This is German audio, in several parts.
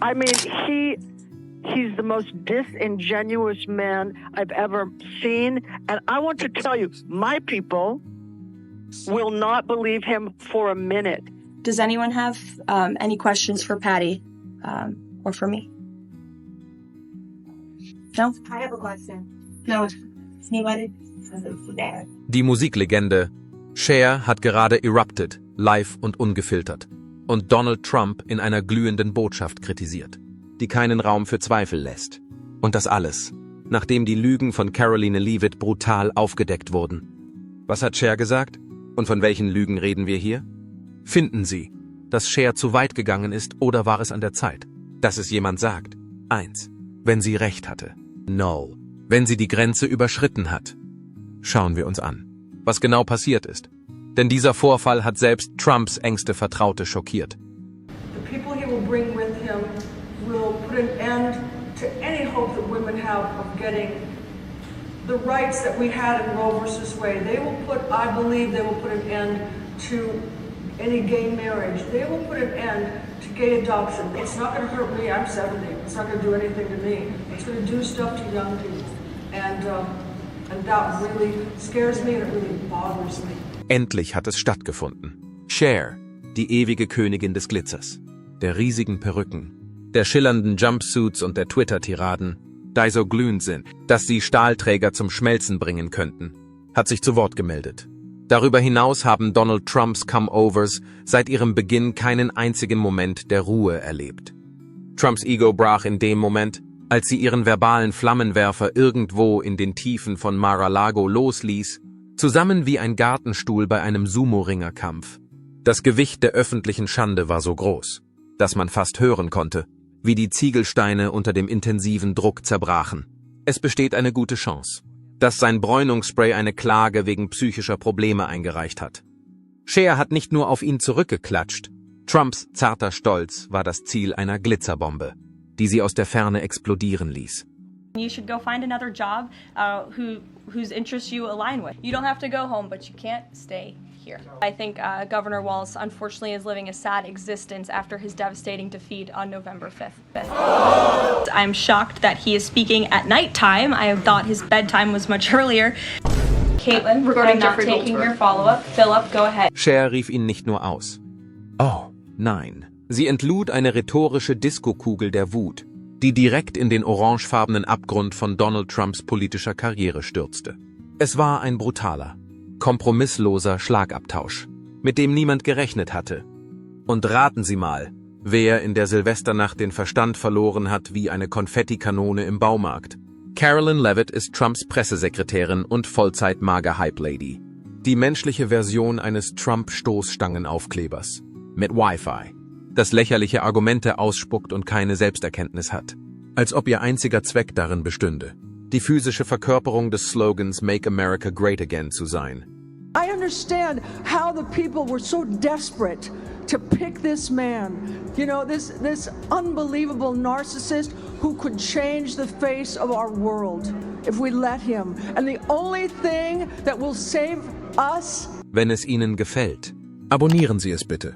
I mean, he's the most disingenuous man I've ever seen. And I want to tell you, my people will not believe him for a minute. Does anyone have any questions for Patty or for me? No? I have a question. No. Anybody? Die Musiklegende Cher hat gerade erupted, live und ungefiltert, und Donald Trump in einer glühenden Botschaft kritisiert, die keinen Raum für Zweifel lässt. Und das alles, nachdem die Lügen von Caroline Leavitt brutal aufgedeckt wurden. Was hat Cher gesagt? Und von welchen Lügen reden wir hier? Finden Sie, dass Cher zu weit gegangen ist, oder war es an der Zeit, dass es jemand sagt? 1. Wenn sie recht hatte. 0. Wenn sie die Grenze überschritten hat. Schauen wir uns an, was genau passiert ist. Denn dieser Vorfall hat selbst Trumps engste Vertraute schockiert. The people he will bring with him will put an end to any hope that women have of getting the rights that we had in Roe versus Wade. I believe they will put an end to any gay marriage. They will put an end to gay adoption. It's not going to hurt me. I'm 70. It's not going to do anything to me. It's going to do stuff to young people. And that really scares me and it really bothers me. Endlich hat es stattgefunden. Cher, die ewige Königin des Glitzers, der riesigen Perücken, der schillernden Jumpsuits und der Twitter-Tiraden, die so glühend sind, dass sie Stahlträger zum Schmelzen bringen könnten, hat sich zu Wort gemeldet. Darüber hinaus haben Donald Trumps Come-Overs seit ihrem Beginn keinen einzigen Moment der Ruhe erlebt. Trumps Ego brach in dem Moment, als sie ihren verbalen Flammenwerfer irgendwo in den Tiefen von Mar-a-Lago losließ, zusammen wie ein Gartenstuhl bei einem Sumo-Ringerkampf. Das Gewicht der öffentlichen Schande war so groß, dass man fast hören konnte, wie die Ziegelsteine unter dem intensiven Druck zerbrachen. Es besteht eine gute Chance, dass sein Bräunungsspray eine Klage wegen psychischer Probleme eingereicht hat. Cher hat nicht nur auf ihn zurückgeklatscht, Trumps zarter Stolz war das Ziel einer Glitzerbombe, die sie aus der Ferne explodieren ließ. You should go find another job whose interests you align with. You don't have to go home, but you can't stay here. I think Governor Walz unfortunately is living a sad existence after his devastating defeat on November 5th. I'm shocked that he is speaking at nighttime. I thought his bedtime was much earlier. Caitlin, regarding not taking your follow-up, Philip, go ahead. Cher rief ihn nicht nur aus. Oh, nein. Sie entlud eine rhetorische Diskokugel der Wut, die direkt in den orangefarbenen Abgrund von Donald Trumps politischer Karriere stürzte. Es war ein brutaler, kompromissloser Schlagabtausch, mit dem niemand gerechnet hatte. Und raten Sie mal, wer in der Silvesternacht den Verstand verloren hat wie eine Konfettikanone im Baumarkt. Caroline Leavitt ist Trumps Pressesekretärin und Vollzeit-Mager-Hype-Lady. Die menschliche Version eines Trump-Stoßstangenaufklebers. Mit Wi-Fi. Das lächerliche Argumente ausspuckt und keine Selbsterkenntnis hat. Als ob ihr einziger Zweck darin bestünde, die physische Verkörperung des Slogans Make America Great Again zu sein. I understand how the people were so desperate to pick this man. You know, this unbelievable narcissist who could change the face of our world if we let him. And the only thing that will save us. Wenn es Ihnen gefällt, abonnieren Sie es bitte.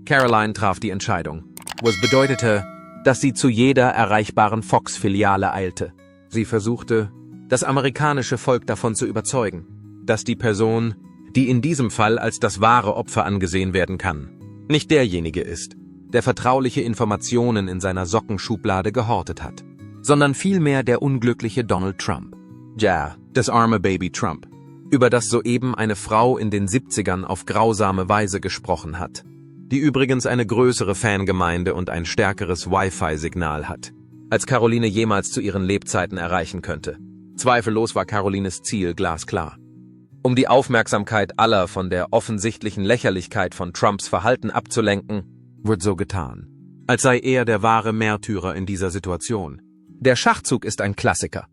Caroline traf die Entscheidung, was bedeutete, dass sie zu jeder erreichbaren Fox-Filiale eilte. Sie versuchte, das amerikanische Volk davon zu überzeugen, dass die Person, die in diesem Fall als das wahre Opfer angesehen werden kann, nicht derjenige ist, der vertrauliche Informationen in seiner Sockenschublade gehortet hat, sondern vielmehr der unglückliche Donald Trump. Ja, das arme Baby Trump, über das soeben eine Frau in den 70ern auf grausame Weise gesprochen hat, die übrigens eine größere Fangemeinde und ein stärkeres Wi-Fi-Signal hat, als Caroline jemals zu ihren Lebzeiten erreichen könnte. Zweifellos war Carolines Ziel glasklar. Um die Aufmerksamkeit aller von der offensichtlichen Lächerlichkeit von Trumps Verhalten abzulenken, wird so getan, als sei er der wahre Märtyrer in dieser Situation. Der Schachzug ist ein Klassiker.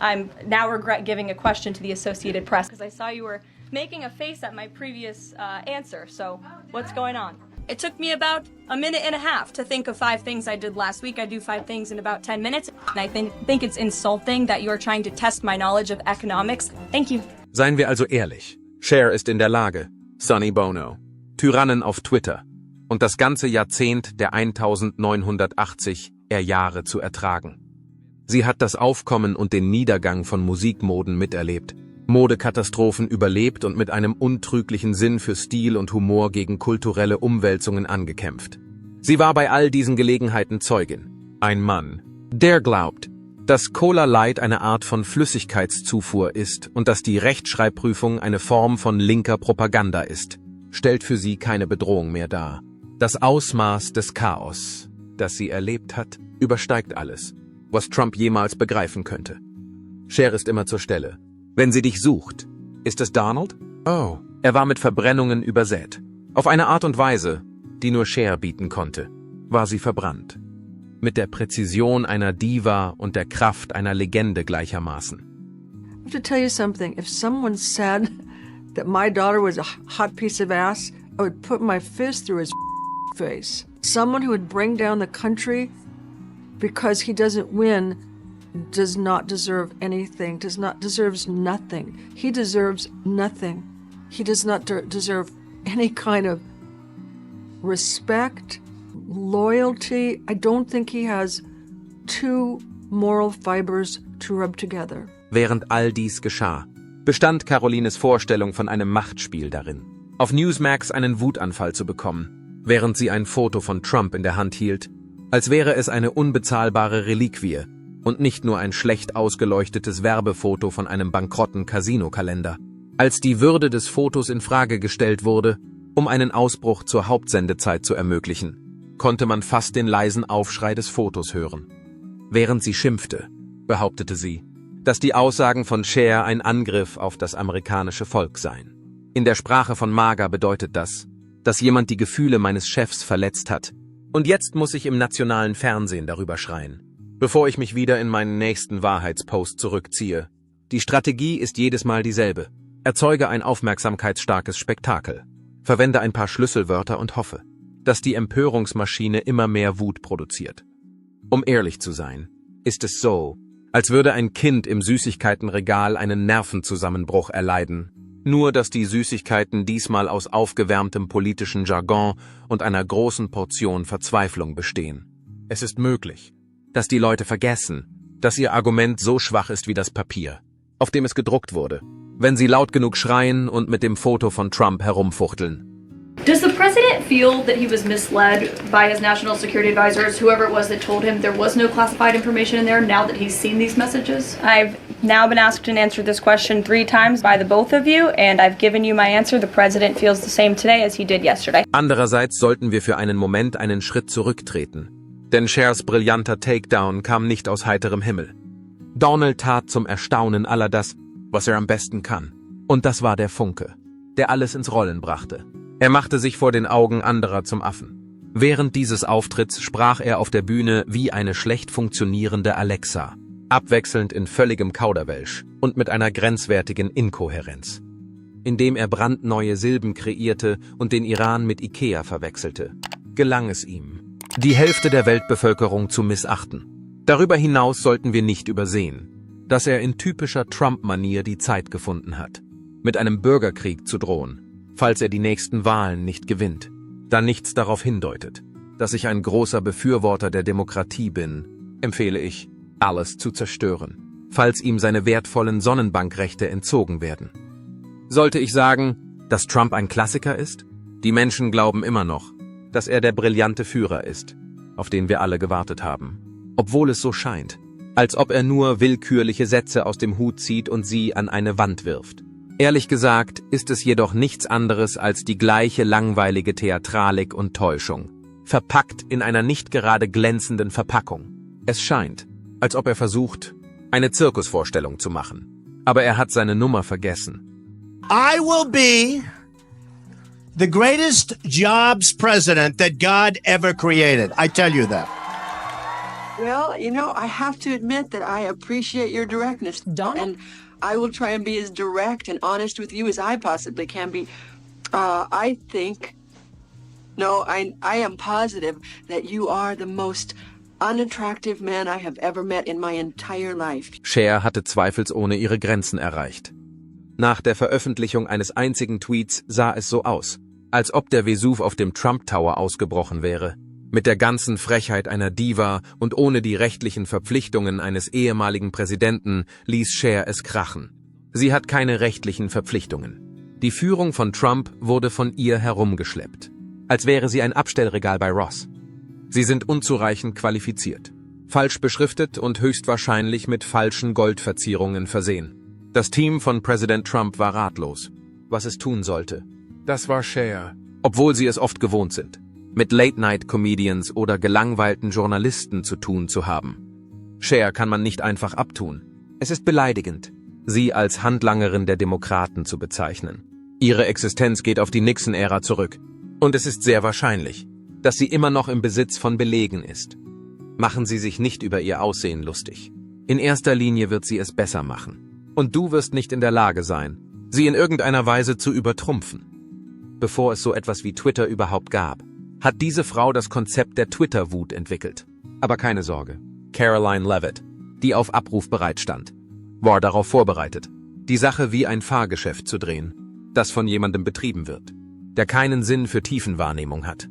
I'm now regret giving a question to the Associated Press because I saw you were making a face at my previous answer. So what's going on? It took me about a minute and a half to think of 5 things I did last week. I do 5 things in about 10 minutes. And I think it's insulting that you're trying to test my knowledge of economics. Thank you. Seien wir also ehrlich. Cher ist in der Lage, Sonny Bono, Tyrannen auf Twitter und das ganze Jahrzehnt der 1980 Jahre zu ertragen. Sie hat das Aufkommen und den Niedergang von Musikmoden miterlebt, Modekatastrophen überlebt und mit einem untrüglichen Sinn für Stil und Humor gegen kulturelle Umwälzungen angekämpft. Sie war bei all diesen Gelegenheiten Zeugin. Ein Mann, der glaubt, dass Cola Light eine Art von Flüssigkeitszufuhr ist und dass die Rechtschreibprüfung eine Form von linker Propaganda ist, stellt für sie keine Bedrohung mehr dar. Das Ausmaß des Chaos, das sie erlebt hat, übersteigt alles, was Trump jemals begreifen könnte. Cher ist immer zur Stelle. Wenn sie dich sucht, ist es Donald? Oh, er war mit Verbrennungen übersät. Auf eine Art und Weise, die nur Cher bieten konnte, war sie verbrannt. Mit der Präzision einer Diva und der Kraft einer Legende gleichermaßen. I have to tell you something. If someone said that my daughter was a hot piece of ass, I would put my fist through his face. Someone who would bring down the country because he doesn't win does not deserve anything, deserves nothing. He deserves nothing. He does not deserve any kind of respect, loyalty. I don't think he has two moral fibers to rub together. Während all dies geschah, bestand Carolines Vorstellung von einem Machtspiel darin, auf Newsmax einen Wutanfall zu bekommen, während sie ein Foto von Trump in der Hand hielt, als wäre es eine unbezahlbare Reliquie und nicht nur ein schlecht ausgeleuchtetes Werbefoto von einem bankrotten Casino-Kalender. Als die Würde des Fotos in Frage gestellt wurde, um einen Ausbruch zur Hauptsendezeit zu ermöglichen, konnte man fast den leisen Aufschrei des Fotos hören. Während sie schimpfte, behauptete sie, dass die Aussagen von Cher ein Angriff auf das amerikanische Volk seien. In der Sprache von MAGA bedeutet das, dass jemand die Gefühle meines Chefs verletzt hat, und jetzt muss ich im nationalen Fernsehen darüber schreien, bevor ich mich wieder in meinen nächsten Wahrheitspost zurückziehe. Die Strategie ist jedes Mal dieselbe. Erzeuge ein aufmerksamkeitsstarkes Spektakel. Verwende ein paar Schlüsselwörter und hoffe, dass die Empörungsmaschine immer mehr Wut produziert. Um ehrlich zu sein, ist es so, als würde ein Kind im Süßigkeitenregal einen Nervenzusammenbruch erleiden, nur dass die Süßigkeiten diesmal aus aufgewärmtem politischen Jargon und einer großen Portion Verzweiflung bestehen. Es ist möglich, dass die Leute vergessen, dass ihr Argument so schwach ist wie das Papier, auf dem es gedruckt wurde, wenn sie laut genug schreien und mit dem Foto von Trump herumfuchteln. Does the president feel that he was misled by his national security advisors, whoever it was that told him there was no classified information in there, now that he's seen these messages? I've now been asked and answered this question 3 times by the both of you, and I've given you my answer. The president feels the same today as he did yesterday. Andererseits sollten wir für einen Moment einen Schritt zurücktreten, denn Chers brillanter Takedown kam nicht aus heiterem Himmel. Donald tat zum Erstaunen aller das, was er am besten kann. Und das war der Funke, der alles ins Rollen brachte. Er machte sich vor den Augen anderer zum Affen. Während dieses Auftritts sprach er auf der Bühne wie eine schlecht funktionierende Alexa, abwechselnd in völligem Kauderwelsch und mit einer grenzwertigen Inkohärenz, indem er brandneue Silben kreierte und den Iran mit Ikea verwechselte. Gelang es ihm, die Hälfte der Weltbevölkerung zu missachten. Darüber hinaus sollten wir nicht übersehen, dass er in typischer Trump-Manier die Zeit gefunden hat, mit einem Bürgerkrieg zu drohen, falls er die nächsten Wahlen nicht gewinnt, da nichts darauf hindeutet, dass ich ein großer Befürworter der Demokratie bin, empfehle ich, alles zu zerstören, falls ihm seine wertvollen Sonnenbankrechte entzogen werden. Sollte ich sagen, dass Trump ein Klassiker ist? Die Menschen glauben immer noch, dass er der brillante Führer ist, auf den wir alle gewartet haben, obwohl es so scheint, als ob er nur willkürliche Sätze aus dem Hut zieht und sie an eine Wand wirft. Ehrlich gesagt ist es jedoch nichts anderes als die gleiche langweilige Theatralik und Täuschung, verpackt in einer nicht gerade glänzenden Verpackung. Es scheint, als ob er versucht, eine Zirkusvorstellung zu machen. Aber er hat seine Nummer vergessen. I will be the greatest jobs president that God ever created. I tell you that. Well, you know, I have to admit that I appreciate your directness, Donald. And I will try and be as direct and honest with you as I possibly can be. I am positive that you are the most unattractive man I have ever met in my entire life. Cher hatte zweifelsohne ihre Grenzen erreicht. Nach der Veröffentlichung eines einzigen Tweets sah es so aus, als ob der Vesuv auf dem Trump Tower ausgebrochen wäre. Mit der ganzen Frechheit einer Diva und ohne die rechtlichen Verpflichtungen eines ehemaligen Präsidenten ließ Cher es krachen. Sie hat keine rechtlichen Verpflichtungen. Die Führung von Trump wurde von ihr herumgeschleppt, als wäre sie ein Abstellregal bei Ross. Sie sind unzureichend qualifiziert, falsch beschriftet und höchstwahrscheinlich mit falschen Goldverzierungen versehen. Das Team von Präsident Trump war ratlos, was es tun sollte. Das war Cher, obwohl sie es oft gewohnt sind, mit Late-Night-Comedians oder gelangweilten Journalisten zu tun zu haben. Cher kann man nicht einfach abtun. Es ist beleidigend, sie als Handlangerin der Demokraten zu bezeichnen. Ihre Existenz geht auf die Nixon-Ära zurück. Und es ist sehr wahrscheinlich, dass sie immer noch im Besitz von Belegen ist. Machen Sie sich nicht über ihr Aussehen lustig. In erster Linie wird sie es besser machen. Und du wirst nicht in der Lage sein, sie in irgendeiner Weise zu übertrumpfen. Bevor es so etwas wie Twitter überhaupt gab, hat diese Frau das Konzept der Twitter-Wut entwickelt. Aber keine Sorge, Caroline Leavitt, die auf Abruf bereitstand, war darauf vorbereitet, die Sache wie ein Fahrgeschäft zu drehen, das von jemandem betrieben wird, der keinen Sinn für Tiefenwahrnehmung hat.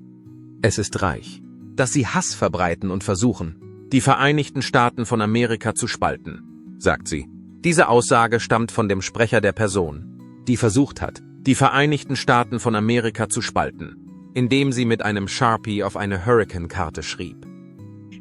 Es ist reich, dass sie Hass verbreiten und versuchen, die Vereinigten Staaten von Amerika zu spalten, sagt sie. Diese Aussage stammt von dem Sprecher der Person, die versucht hat, die Vereinigten Staaten von Amerika zu spalten, indem sie mit einem Sharpie auf eine Hurricane-Karte schrieb.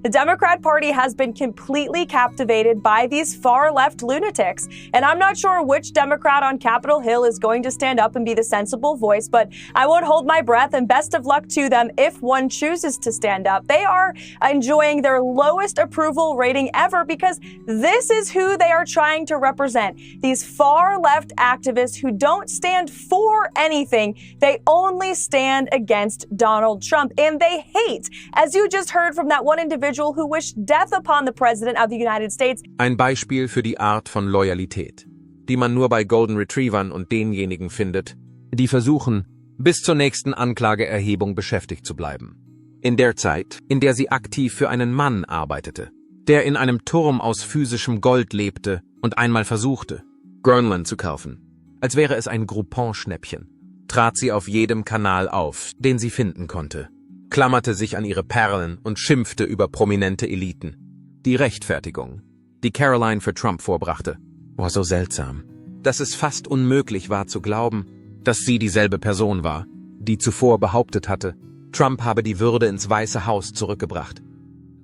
The Democrat Party has been completely captivated by these far-left lunatics. And I'm not sure which Democrat on Capitol Hill is going to stand up and be the sensible voice, but I won't hold my breath, and best of luck to them if one chooses to stand up. They are enjoying their lowest approval rating ever because this is who they are trying to represent. These far-left activists who don't stand for anything. They only stand against Donald Trump. And they hate, as you just heard from that one individual who wished death upon the President of the United States. Ein Beispiel für die Art von Loyalität, die man nur bei Golden Retrievern und denjenigen findet, die versuchen, bis zur nächsten Anklageerhebung beschäftigt zu bleiben. In der Zeit, in der sie aktiv für einen Mann arbeitete, der in einem Turm aus physischem Gold lebte und einmal versuchte, Grönland zu kaufen, als wäre es ein Groupon-Schnäppchen, trat sie auf jedem Kanal auf, den sie finden konnte, klammerte sich an ihre Perlen und schimpfte über prominente Eliten. Die Rechtfertigung, die Caroline für Trump vorbrachte, war so seltsam, dass es fast unmöglich war zu glauben, dass sie dieselbe Person war, die zuvor behauptet hatte, Trump habe die Würde ins Weiße Haus zurückgebracht.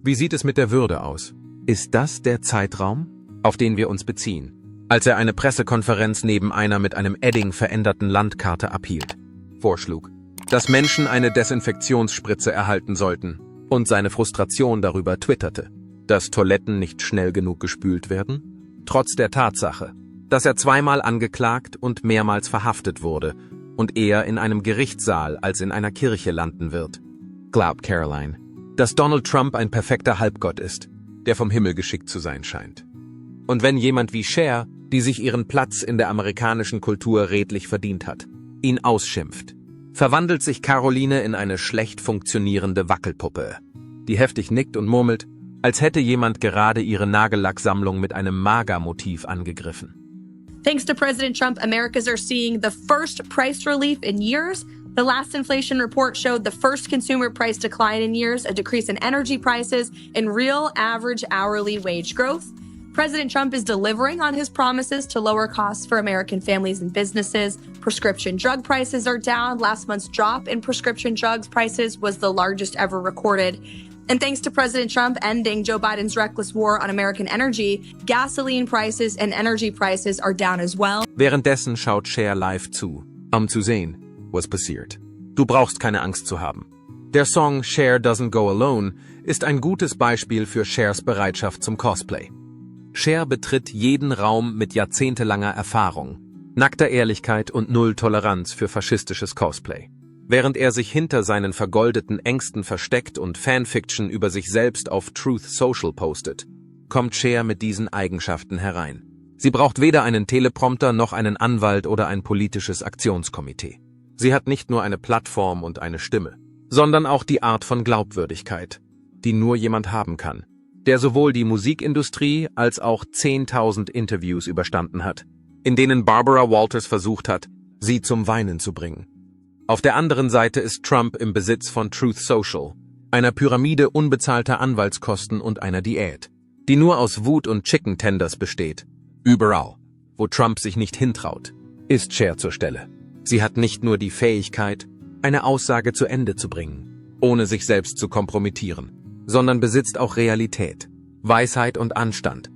Wie sieht es mit der Würde aus? Ist das der Zeitraum, auf den wir uns beziehen, als er eine Pressekonferenz neben einer mit einem Edding veränderten Landkarte abhielt, vorschlug, dass Menschen eine Desinfektionsspritze erhalten sollten und seine Frustration darüber twitterte, dass Toiletten nicht schnell genug gespült werden, trotz der Tatsache, dass er zweimal angeklagt und mehrmals verhaftet wurde und eher in einem Gerichtssaal als in einer Kirche landen wird. Glaubt Caroline, dass Donald Trump ein perfekter Halbgott ist, der vom Himmel geschickt zu sein scheint. Und wenn jemand wie Cher, die sich ihren Platz in der amerikanischen Kultur redlich verdient hat, ihn ausschimpft, verwandelt sich Caroline in eine schlecht funktionierende Wackelpuppe, die heftig nickt und murmelt, als hätte jemand gerade ihre Nagellacksammlung mit einem MAGA-Motiv angegriffen. Thanks to President Trump, Americans are seeing the first price relief in years. The last inflation report showed the first consumer price decline in years, a decrease in energy prices, and real average hourly wage growth. President Trump is delivering on his promises to lower costs for American families and businesses. Prescription drug prices are down. Last month's drop in prescription drugs prices was the largest ever recorded. And thanks to President Trump ending Joe Biden's reckless war on American energy, gasoline prices and energy prices are down as well. Währenddessen schaut Cher live zu, zu sehen, was passiert. Du brauchst keine Angst zu haben. Der Song Cher Doesn't Go Alone ist ein gutes Beispiel für Chers Bereitschaft zum Cosplay. Cher betritt jeden Raum mit jahrzehntelanger Erfahrung, nackter Ehrlichkeit und Null Toleranz für faschistisches Cosplay. Während er sich hinter seinen vergoldeten Ängsten versteckt und Fanfiction über sich selbst auf Truth Social postet, kommt Cher mit diesen Eigenschaften herein. Sie braucht weder einen Teleprompter noch einen Anwalt oder ein politisches Aktionskomitee. Sie hat nicht nur eine Plattform und eine Stimme, sondern auch die Art von Glaubwürdigkeit, die nur jemand haben kann, der sowohl die Musikindustrie als auch 10.000 Interviews überstanden hat, in denen Barbara Walters versucht hat, sie zum Weinen zu bringen. Auf der anderen Seite ist Trump im Besitz von Truth Social, einer Pyramide unbezahlter Anwaltskosten und einer Diät, die nur aus Wut und Chicken Tenders besteht. Überall, wo Trump sich nicht hintraut, ist Cher zur Stelle. Sie hat nicht nur die Fähigkeit, eine Aussage zu Ende zu bringen, ohne sich selbst zu kompromittieren, sondern besitzt auch Realität, Weisheit und Anstand.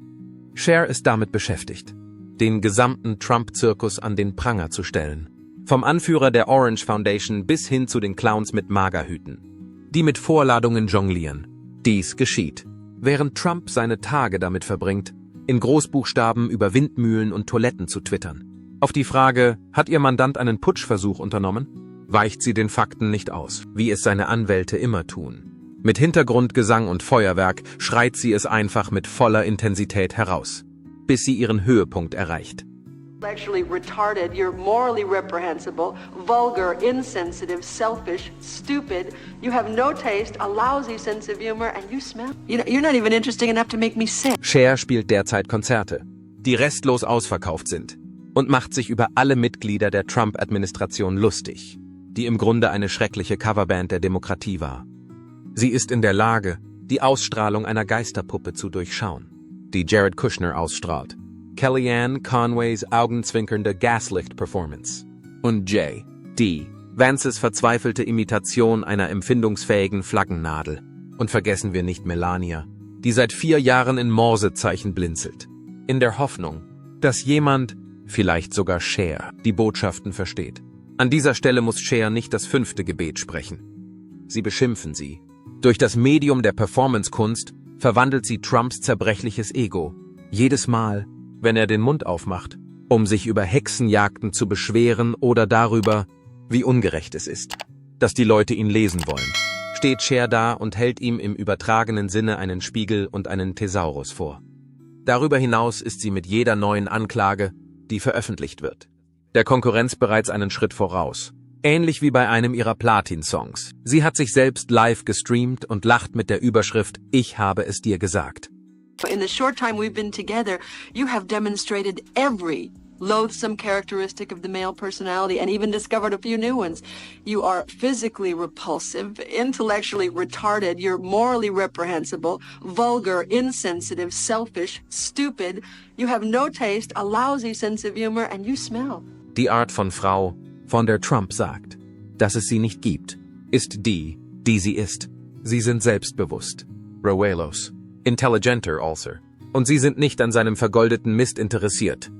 Cher ist damit beschäftigt, den gesamten Trump-Zirkus an den Pranger zu stellen. Vom Anführer der Orange Foundation bis hin zu den Clowns mit Magerhüten, die mit Vorladungen jonglieren. Dies geschieht, während Trump seine Tage damit verbringt, in Großbuchstaben über Windmühlen und Toiletten zu twittern. Auf die Frage, hat ihr Mandant einen Putschversuch unternommen, weicht sie den Fakten nicht aus, wie es seine Anwälte immer tun. Mit Hintergrundgesang und Feuerwerk schreit sie es einfach mit voller Intensität heraus, bis sie ihren Höhepunkt erreicht. Intellectually retarded, you're morally reprehensible, vulgar, insensitive, selfish, stupid, you have no taste, a lousy sense of humor, and you smell. You're not even interesting enough to make me sick. Cher spielt derzeit Konzerte, die restlos ausverkauft sind, und macht sich über alle Mitglieder der Trump-Administration lustig, die im Grunde eine schreckliche Coverband der Demokratie war. Sie ist in der Lage, die Ausstrahlung einer Geisterpuppe zu durchschauen, die Jared Kushner ausstrahlt. Kellyanne Conways augenzwinkernde Gaslicht-Performance und J.D. Vances verzweifelte Imitation einer empfindungsfähigen Flaggennadel. Und vergessen wir nicht Melania, die seit 4 Jahren in Morsezeichen blinzelt, in der Hoffnung, dass jemand, vielleicht sogar Cher, die Botschaften versteht. An dieser Stelle muss Cher nicht das 5. Gebet sprechen. Sie beschimpfen sie. Durch das Medium der Performancekunst verwandelt sie Trumps zerbrechliches Ego jedes Mal, wenn er den Mund aufmacht, um sich über Hexenjagden zu beschweren oder darüber, wie ungerecht es ist, dass die Leute ihn lesen wollen. Steht Cher da und hält ihm im übertragenen Sinne einen Spiegel und einen Thesaurus vor. Darüber hinaus ist sie mit jeder neuen Anklage, die veröffentlicht wird, der Konkurrenz bereits einen Schritt voraus. Ähnlich wie bei einem ihrer Platin-Songs. Sie hat sich selbst live gestreamt und lacht mit der Überschrift „Ich habe es dir gesagt". In the short time we've been together, you have demonstrated every loathsome characteristic of the male personality and even discovered a few new ones. You are physically repulsive, intellectually retarded, you're morally reprehensible, vulgar, insensitive, selfish, stupid, you have no taste, a lousy sense of humor, and you smell. Die Art von Frau, von der Trump sagt, dass es sie nicht gibt, ist die, die sie ist. Sie sind selbstbewusst. Revelos. Intelligenter also. Und sie sind nicht an seinem vergoldeten Mist interessiert.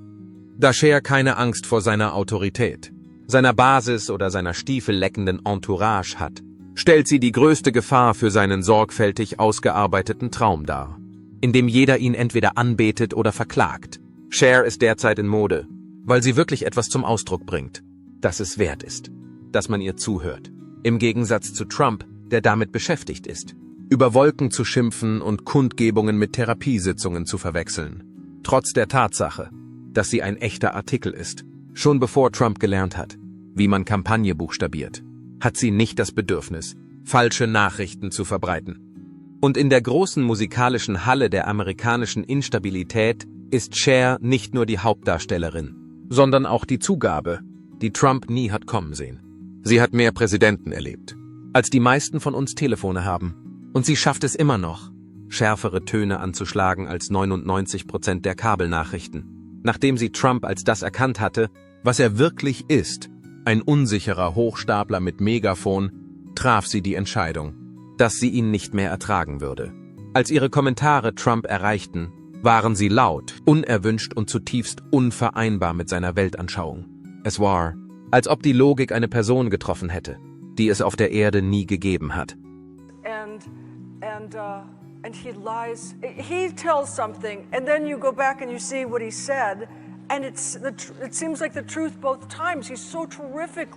Da Cher keine Angst vor seiner Autorität, seiner Basis oder seiner stiefelleckenden Entourage hat, stellt sie die größte Gefahr für seinen sorgfältig ausgearbeiteten Traum dar, in dem jeder ihn entweder anbetet oder verklagt. Cher ist derzeit in Mode, weil sie wirklich etwas zum Ausdruck bringt, dass es wert ist, dass man ihr zuhört. Im Gegensatz zu Trump, der damit beschäftigt ist, über Wolken zu schimpfen und Kundgebungen mit Therapiesitzungen zu verwechseln. Trotz der Tatsache, dass sie ein echter Artikel ist, schon bevor Trump gelernt hat, wie man Kampagne buchstabiert, hat sie nicht das Bedürfnis, falsche Nachrichten zu verbreiten. Und in der großen musikalischen Halle der amerikanischen Instabilität ist Cher nicht nur die Hauptdarstellerin, sondern auch die Zugabe, die Trump nie hat kommen sehen. Sie hat mehr Präsidenten erlebt, als die meisten von uns Telefone haben. Und sie schafft es immer noch, schärfere Töne anzuschlagen als 99% der Kabelnachrichten. Nachdem sie Trump als das erkannt hatte, was er wirklich ist, ein unsicherer Hochstapler mit Megafon, traf sie die Entscheidung, dass sie ihn nicht mehr ertragen würde. Als ihre Kommentare Trump erreichten, waren sie laut, unerwünscht und zutiefst unvereinbar mit seiner Weltanschauung. Es war, als ob die Logik eine Person getroffen hätte, die es auf der Erde nie gegeben hat. And he lies. He tells something, and then you go back and you see what he said, and it seems like the truth both times. He's so terrific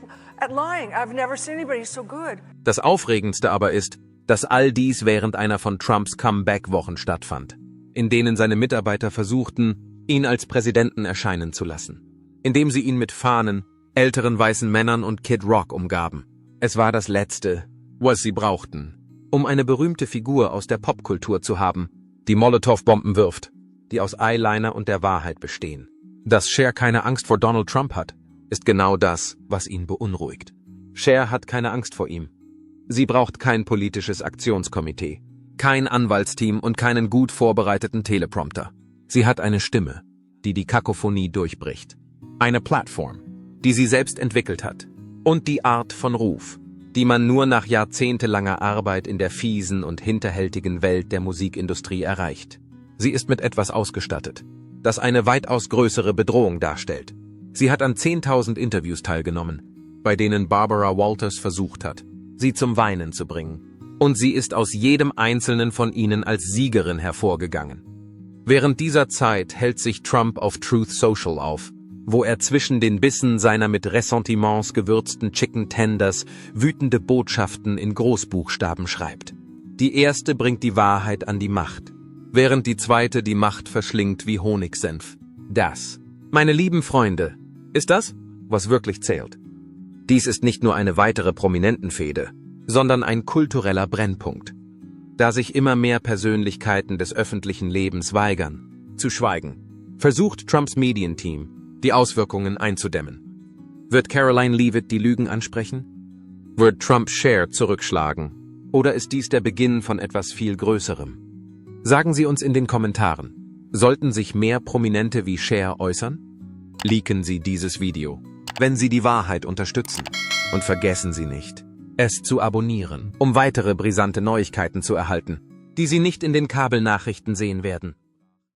at lying. I've never seen anybody so good. Das Aufregendste aber ist, dass all dies während einer von Trumps Comeback-Wochen stattfand, in denen seine Mitarbeiter versuchten, ihn als Präsidenten erscheinen zu lassen, indem sie ihn mit Fahnen, älteren weißen Männern und Kid Rock umgaben. Es war das Letzte, was sie brauchten, um eine berühmte Figur aus der Popkultur zu haben, die Molotow-Bomben wirft, die aus Eyeliner und der Wahrheit bestehen. Dass Cher keine Angst vor Donald Trump hat, ist genau das, was ihn beunruhigt. Cher hat keine Angst vor ihm. Sie braucht kein politisches Aktionskomitee, kein Anwaltsteam und keinen gut vorbereiteten Teleprompter. Sie hat eine Stimme, die die Kakophonie durchbricht. Eine Plattform, die sie selbst entwickelt hat. Und die Art von Ruf, die man nur nach jahrzehntelanger Arbeit in der fiesen und hinterhältigen Welt der Musikindustrie erreicht. Sie ist mit etwas ausgestattet, das eine weitaus größere Bedrohung darstellt. Sie hat an 10.000 Interviews teilgenommen, bei denen Barbara Walters versucht hat, sie zum Weinen zu bringen. Und sie ist aus jedem einzelnen von ihnen als Siegerin hervorgegangen. Während dieser Zeit hält sich Trump auf Truth Social auf, wo er zwischen den Bissen seiner mit Ressentiments gewürzten Chicken Tenders wütende Botschaften in Großbuchstaben schreibt. Die erste bringt die Wahrheit an die Macht, während die zweite die Macht verschlingt wie Honigsenf. Das, meine lieben Freunde, ist das, was wirklich zählt. Dies ist nicht nur eine weitere Prominentenfehde, sondern ein kultureller Brennpunkt. Da sich immer mehr Persönlichkeiten des öffentlichen Lebens weigern, zu schweigen, versucht Trumps Medienteam, die Auswirkungen einzudämmen. Wird Caroline Leavitt die Lügen ansprechen? Wird Trump Cher zurückschlagen? Oder ist dies der Beginn von etwas viel Größerem? Sagen Sie uns in den Kommentaren, sollten sich mehr Prominente wie Cher äußern? Leaken Sie dieses Video, wenn Sie die Wahrheit unterstützen. Und vergessen Sie nicht, es zu abonnieren, um weitere brisante Neuigkeiten zu erhalten, die Sie nicht in den Kabelnachrichten sehen werden.